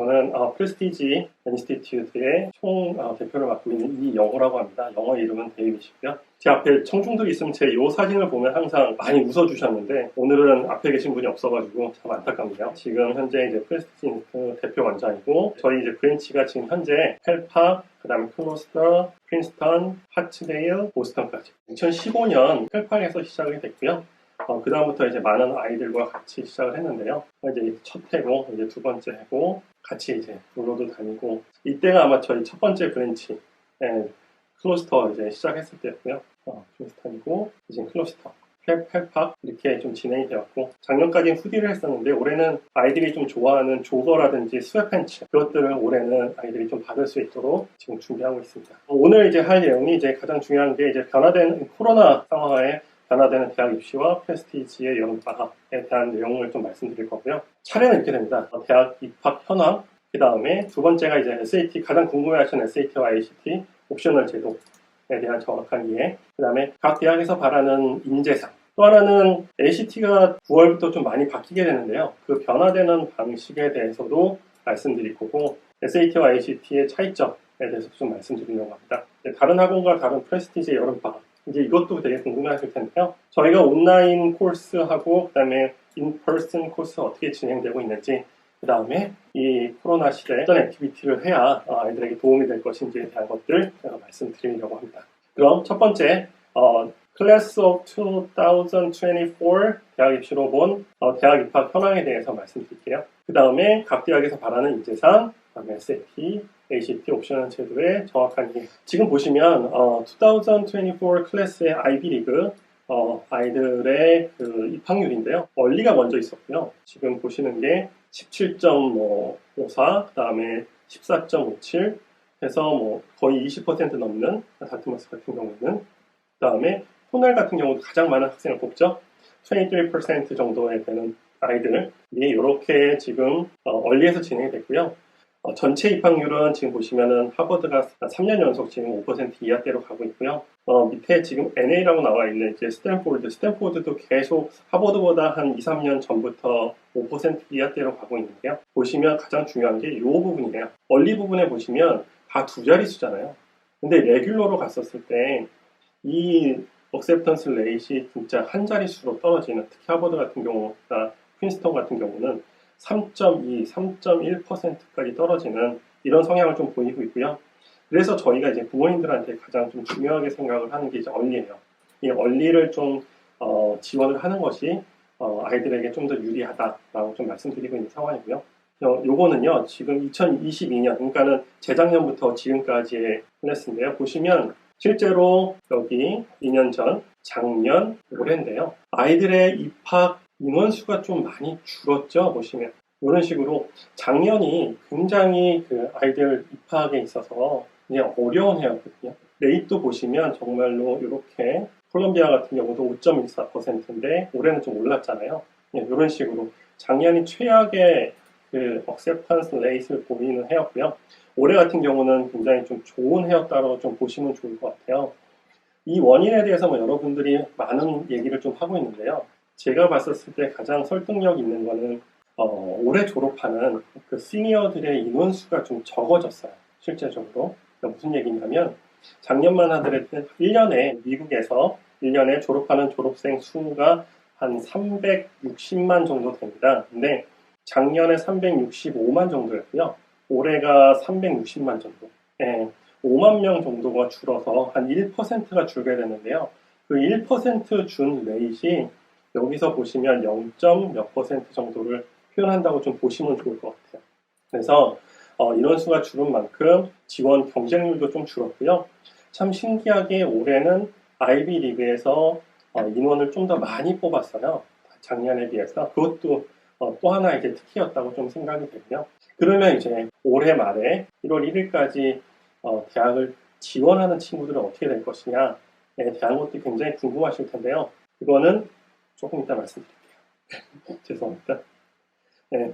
저는 프레스티지 인스티튜트의 총 대표를 맡고 있는 이영호라고 합니다. 영어 이름은 데이빗이고요. 제 앞에 청중들이 있으면 제 이 사진을 보면 항상 많이 웃어주셨는데 오늘은 앞에 계신 분이 없어가지고 참 안타깝네요. 지금 현재 이제 프레스티지 인스티튜트 대표 원장이고 저희 이제 브랜치가 지금 현재 펠파, 그 다음에 클로스터, 프린스턴, 하츠데일, 보스턴까지 2015년 펠파에서 시작이 됐고요. 그 다음부터 이제 많은 아이들과 같이 시작을 했는데요. 이제 첫 해고, 이제 두 번째 해고, 같이 이제 놀러도 다니고, 이때가 아마 저희 첫 번째 브랜치, 클로스터 이제 시작했을 때였고요. 프린스턴이고, 이제 클로스터, 펠팍 이렇게 좀 진행이 되었고, 작년까지는 후디를 했었는데, 올해는 아이들이 좀 좋아하는 조거라든지 스웨팬츠, 그것들을 올해는 아이들이 좀 받을 수 있도록 지금 준비하고 있습니다. 오늘 이제 할 내용이 이제 가장 중요한 게 이제 변화된 코로나 상황하에 변화되는 대학 입시와 프레스티지의 여름방학에 대한 내용을 좀 말씀드릴 거고요. 차례는 이렇게 됩니다. 대학 입학 현황, 그 다음에 두 번째가 이제 SAT, 가장 궁금해하시는 SAT와 ACT 옵셔널 제도에 대한 정확한 이해, 그 다음에 각 대학에서 바라는 인재상, 또 하나는 ACT가 9월부터 좀 많이 바뀌게 되는데요. 그 변화되는 방식에 대해서도 말씀드릴 거고, SAT와 ACT의 차이점에 대해서 좀 말씀드리려고 합니다. 다른 학원과 다른 프레스티지의 여름방학, 이제 이것도 되게 궁금해하실 텐데요. 저희가 온라인 코스하고 그다음에 인퍼슨 코스 어떻게 진행되고 있는지, 그 다음에 이 코로나 시대에 어떤 액티비티를 해야 아이들에게 도움이 될 것인지에 대한 것들 제가 말씀드리려고 합니다. 그럼 첫 번째, Class of 2024 대학 입시로 본 대학 입학 현황에 대해서 말씀드릴게요. 그 다음에 각 대학에서 바라는 인재상, 그다음에 SAT, ACT 옵셔널 제도의 정확한 이해. 지금 보시면 2024 클래스의 아이비 리그 아이들의 그 입학률인데요. 얼리가 먼저 있었고요. 지금 보시는 게 17.54, 그 다음에 14.57 해서 뭐 거의 20% 넘는 다트머스 같은 경우는, 그 다음에 호넬 같은 경우도 가장 많은 학생을 뽑죠. 23% 정도에 되는 아이들이 이렇게 지금 얼리에서 진행이 됐고요. 전체 입학률은 지금 보시면은 하버드가 3년 연속 지금 5% 이하대로 가고 있고요. 밑에 지금 NA라고 나와 있는 이제 스탠포드도 계속 하버드보다 한 2, 3년 전부터 5% 이하대로 가고 있는데요. 보시면 가장 중요한 게 이 부분이에요. 얼리 부분에 보시면 다 두 자릿수잖아요. 근데 레귤러로 갔었을 때 이 억셉턴스 레이시 진짜 한 자릿수로 떨어지는, 특히 하버드 같은 경우나 프린스턴 같은 경우는 3.2, 3.1%까지 떨어지는 이런 성향을 좀 보이고 있고요. 그래서 저희가 이제 부모님들한테 가장 좀 중요하게 생각을 하는 게 이제 얼리예요. 이 얼리를 좀 지원을 하는 것이 아이들에게 좀 더 유리하다라고 좀 말씀드리고 있는 상황이고요. 요거는요, 지금 2022년, 그러니까는 재작년부터 지금까지의 클래스인데요. 보시면 실제로 여기 2년 전, 작년, 올해인데요. 아이들의 입학 인원수가 좀 많이 줄었죠. 보시면 이런 식으로 작년이 굉장히 그 아이들 입학에 있어서 이제 어려운 해였거든요. 레이트도 보시면 정말로 이렇게 콜롬비아 같은 경우도 5.14%인데 올해는 좀 올랐잖아요. 이런 식으로 작년이 최악의 그 억셉턴스 레이트를 보이는 해였고요. 올해 같은 경우는 굉장히 좀 좋은 해였다고 좀 보시면 좋을 것 같아요. 이 원인에 대해서 뭐 여러분들이 많은 얘기를 좀 하고 있는데요. 제가 봤었을 때 가장 설득력 있는 거는 올해 졸업하는 그 시니어들의 인원수가 좀 적어졌어요. 실제적으로. 그러니까 무슨 얘기냐면 작년만 하더라도 1년에 미국에서 1년에 졸업하는 졸업생 수가 한 360만 정도 됩니다. 근데 작년에 365만 정도였고요. 올해가 360만 정도. 5만 명 정도가 줄어서 한 1%가 줄게 되는데요. 그 1% 준 레이시 여기서 보시면 0.몇% 정도를 표현한다고 좀 보시면 좋을 것 같아요. 그래서 인원수가 줄은 만큼 지원 경쟁률도 좀 줄었고요. 참 신기하게 올해는 아이비 리그에서 인원을 좀 더 많이 뽑았어요. 작년에 비해서. 그것도 또 하나 이제 특기였다고 좀 생각이 되고요. 그러면 이제 올해 말에 1월 1일까지 대학을 지원하는 친구들은 어떻게 될 것이냐에 대한 것도 굉장히 궁금하실 텐데요. 이거는 조금 이따 말씀드릴게요. 죄송합니다. 네.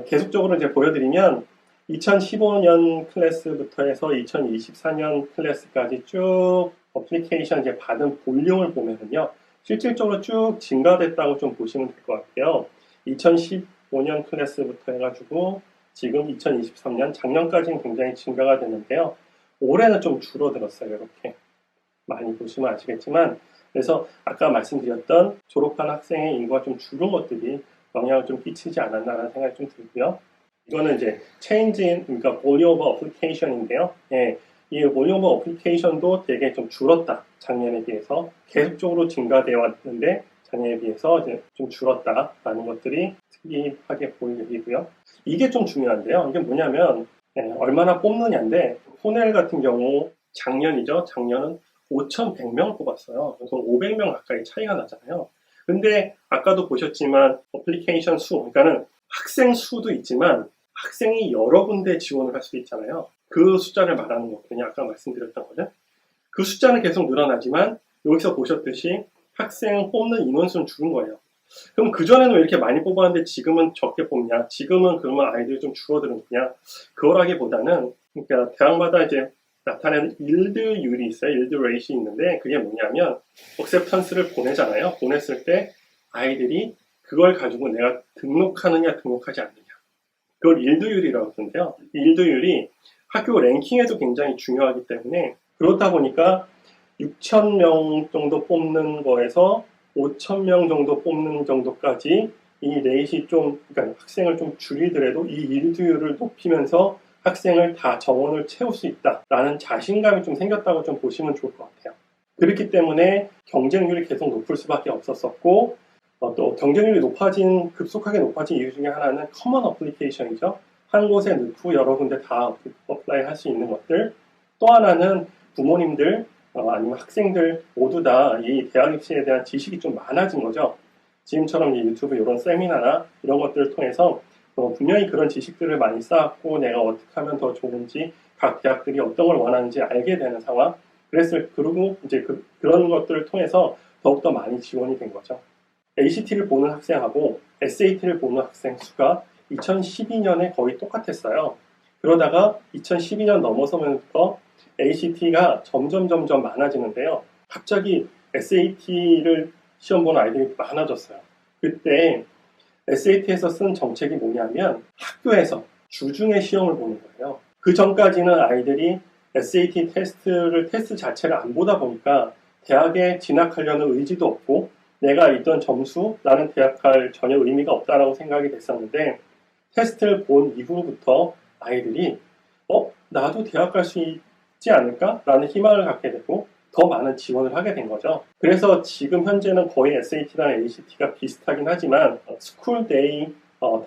계속적으로 이제 보여드리면 2015년 클래스부터 해서 2024년 클래스까지 쭉 어플리케이션 이제 받은 볼륨을 보면은요, 실질적으로 쭉 증가됐다고 좀 보시면 될 것 같아요. 2015년 클래스부터 해가지고 지금 2023년 작년까지는 굉장히 증가가 됐는데요. 올해는 좀 줄어들었어요. 이렇게 많이 보시면 아시겠지만, 그래서 아까 말씀드렸던 졸업한 학생의 인구가 좀 줄은 것들이 영향을 좀 끼치지 않았나라는 생각이 좀 들고요. 이거는 이제 change in, 그러니까 volume of application인데요. 예, 이 volume of application도 되게 좀 줄었다. 작년에 비해서 계속적으로 증가되어 왔는데 작년에 비해서 이제 좀 줄었다라는 것들이 특이하게 보이는 얘기고요. 이게 좀 중요한데요. 이게 뭐냐면 얼마나 뽑느냐인데 호넬 같은 경우 작년이죠. 작년은 5,100명 뽑았어요. 그래서 500명 가까이 차이가 나잖아요. 근데 아까도 보셨지만 어플리케이션 수, 그러니까는 학생 수도 있지만 학생이 여러 군데 지원을 할 수도 있잖아요. 그 숫자를 말하는 거거든요. 아까 말씀드렸던 거는. 그 숫자는 계속 늘어나지만 여기서 보셨듯이 학생 뽑는 인원수는 줄은 거예요. 그럼 그전에는 왜 이렇게 많이 뽑았는데 지금은 적게 뽑냐? 지금은 그러면 아이들이 좀 줄어드는 거냐? 그거라기보다는 그러니까 대학마다 이제 나타내는 일드율이 있어요. 일드 레이시 있는데 그게 뭐냐면 억셉턴스를 보내잖아요. 보냈을 때 아이들이 그걸 가지고 내가 등록하느냐 등록하지 않느냐. 그걸 일드율이라고 하는데요. 일드율이 학교 랭킹에도 굉장히 중요하기 때문에 그렇다 보니까 6,000명 정도 뽑는 거에서 5,000명 정도 뽑는 정도까지 이 레이시 좀, 그러니까 학생을 좀 줄이더라도 이 일두율을 높이면서 학생을 다 정원을 채울 수 있다라는 자신감이 좀 생겼다고 좀 보시면 좋을 것 같아요. 그렇기 때문에 경쟁률이 계속 높을 수밖에 없었었고, 또 경쟁률이 급속하게 높아진 이유 중에 하나는 커먼 어플리케이션이죠. 한 곳에 넣고 여러 군데 다 어플라이 할 수 있는 것들. 또 하나는 부모님들, 아니면 학생들 모두 다 이 대학 입시에 대한 지식이 좀 많아진 거죠. 지금처럼 유튜브 이런 세미나나 이런 것들을 통해서 분명히 그런 지식들을 많이 쌓았고 내가 어떻게 하면 더 좋은지 각 대학들이 어떤 걸 원하는지 알게 되는 상황. 그리고 이제 그런 것들을 통해서 더욱더 많이 지원이 된 거죠. ACT를 보는 학생하고 SAT를 보는 학생 수가 2012년에 거의 똑같았어요. 그러다가 2012년 넘어서면서 ACT가 점점 많아지는데요. 갑자기 SAT를 시험 보는 아이들이 많아졌어요. 그때 SAT에서 쓴 정책이 뭐냐면 학교에서 주중에 시험을 보는 거예요. 그 전까지는 아이들이 SAT 테스트 자체를 안 보다 보니까 대학에 진학하려는 의지도 없고 내가 있던 점수, 나는 대학 갈 전혀 의미가 없다라고 생각이 됐었는데 테스트를 본 이후부터 아이들이 나도 대학 갈 수 있지 않을까? 라는 희망을 갖게 되고 더 많은 지원을 하게 된 거죠. 그래서 지금 현재는 거의 SAT나 ACT가 비슷하긴 하지만 스쿨 데이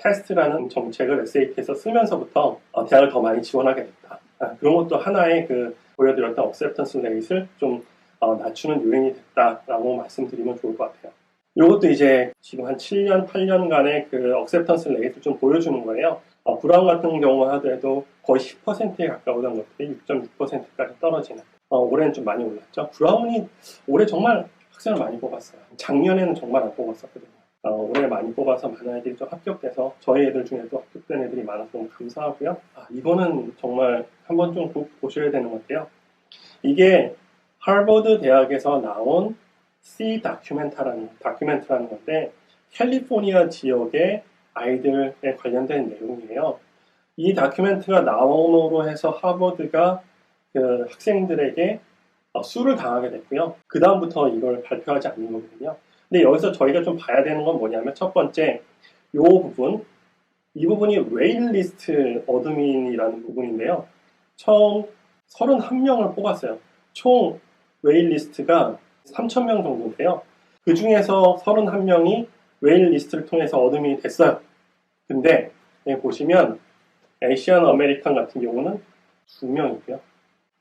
테스트라는 정책을 SAT에서 쓰면서부터 대학을 더 많이 지원하게 됐다. 그런 것도 하나의 보여드렸던 억셉턴스 레이트를 좀 낮추는 요인이 됐다라고 말씀드리면 좋을 것 같아요. 이것도 이제 지금 한 7년, 8년간의 억셉턴스 레이트를 좀 보여주는 거예요. 브라운 같은 경우 하더라도 거의 10%에 가까우던 것들이 6.6%까지 떨어지는. 올해는 좀 많이 올랐죠. 브라운이 올해 정말 학생을 많이 뽑았어요. 작년에는 정말 안 뽑았었거든요. 올해 많이 뽑아서 많은 애들이 좀 합격돼서 저희 애들 중에도 합격된 애들이 많아서 너무 감사하고요. 이거는 정말 한번 좀 꼭 보셔야 되는 것 같아요. 이게 하버드 대학에서 나온 C 다큐멘트라는 건데 캘리포니아 지역의 아이들에 관련된 내용이에요. 이 다큐멘트가 나옴으로 해서 하버드가 학생들에게 수를 당하게 됐고요. 그 다음부터 이걸 발표하지 않는 거거든요. 근데 여기서 저희가 좀 봐야 되는 건 뭐냐면 첫 번째 이 부분이 웨일리스트 어드민이라는 부분인데요. 총 31명을 뽑았어요. 총 웨일리스트가 3,000명 정도인데요. 그 중에서 31명이 웨일리스트를 통해서 어드민이 됐어요. 근데 보시면 에이시안 아메리칸 같은 경우는 2명이고요.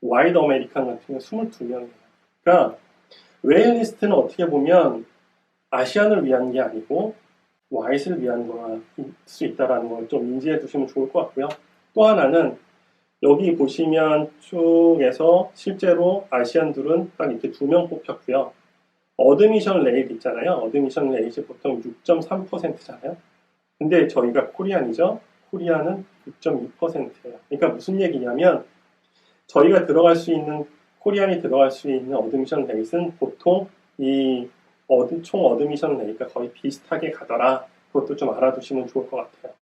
와이드 아메리칸 같은 경우는 22명이에요. 그러니까 웨일리스트는 어떻게 보면 아시안을 위한 게 아니고 와이트를 위한 거일 수 있다는 걸 좀 인지해 두시면 좋을 것 같고요. 또 하나는 여기 보시면 쭉에서 실제로 아시안들은 딱 이렇게 2명 뽑혔고요. 어드미션 레이트 있잖아요. 어드미션 레이트 보통 6.3%잖아요. 근데 저희가 코리안이죠. 코리안은 6.2%예요. 그러니까 무슨 얘기냐면 저희가 코리안이 들어갈 수 있는 어드미션 레이트는 보통 총 어드미션 레이트가 거의 비슷하게 가더라. 그것도 좀 알아두시면 좋을 것 같아요.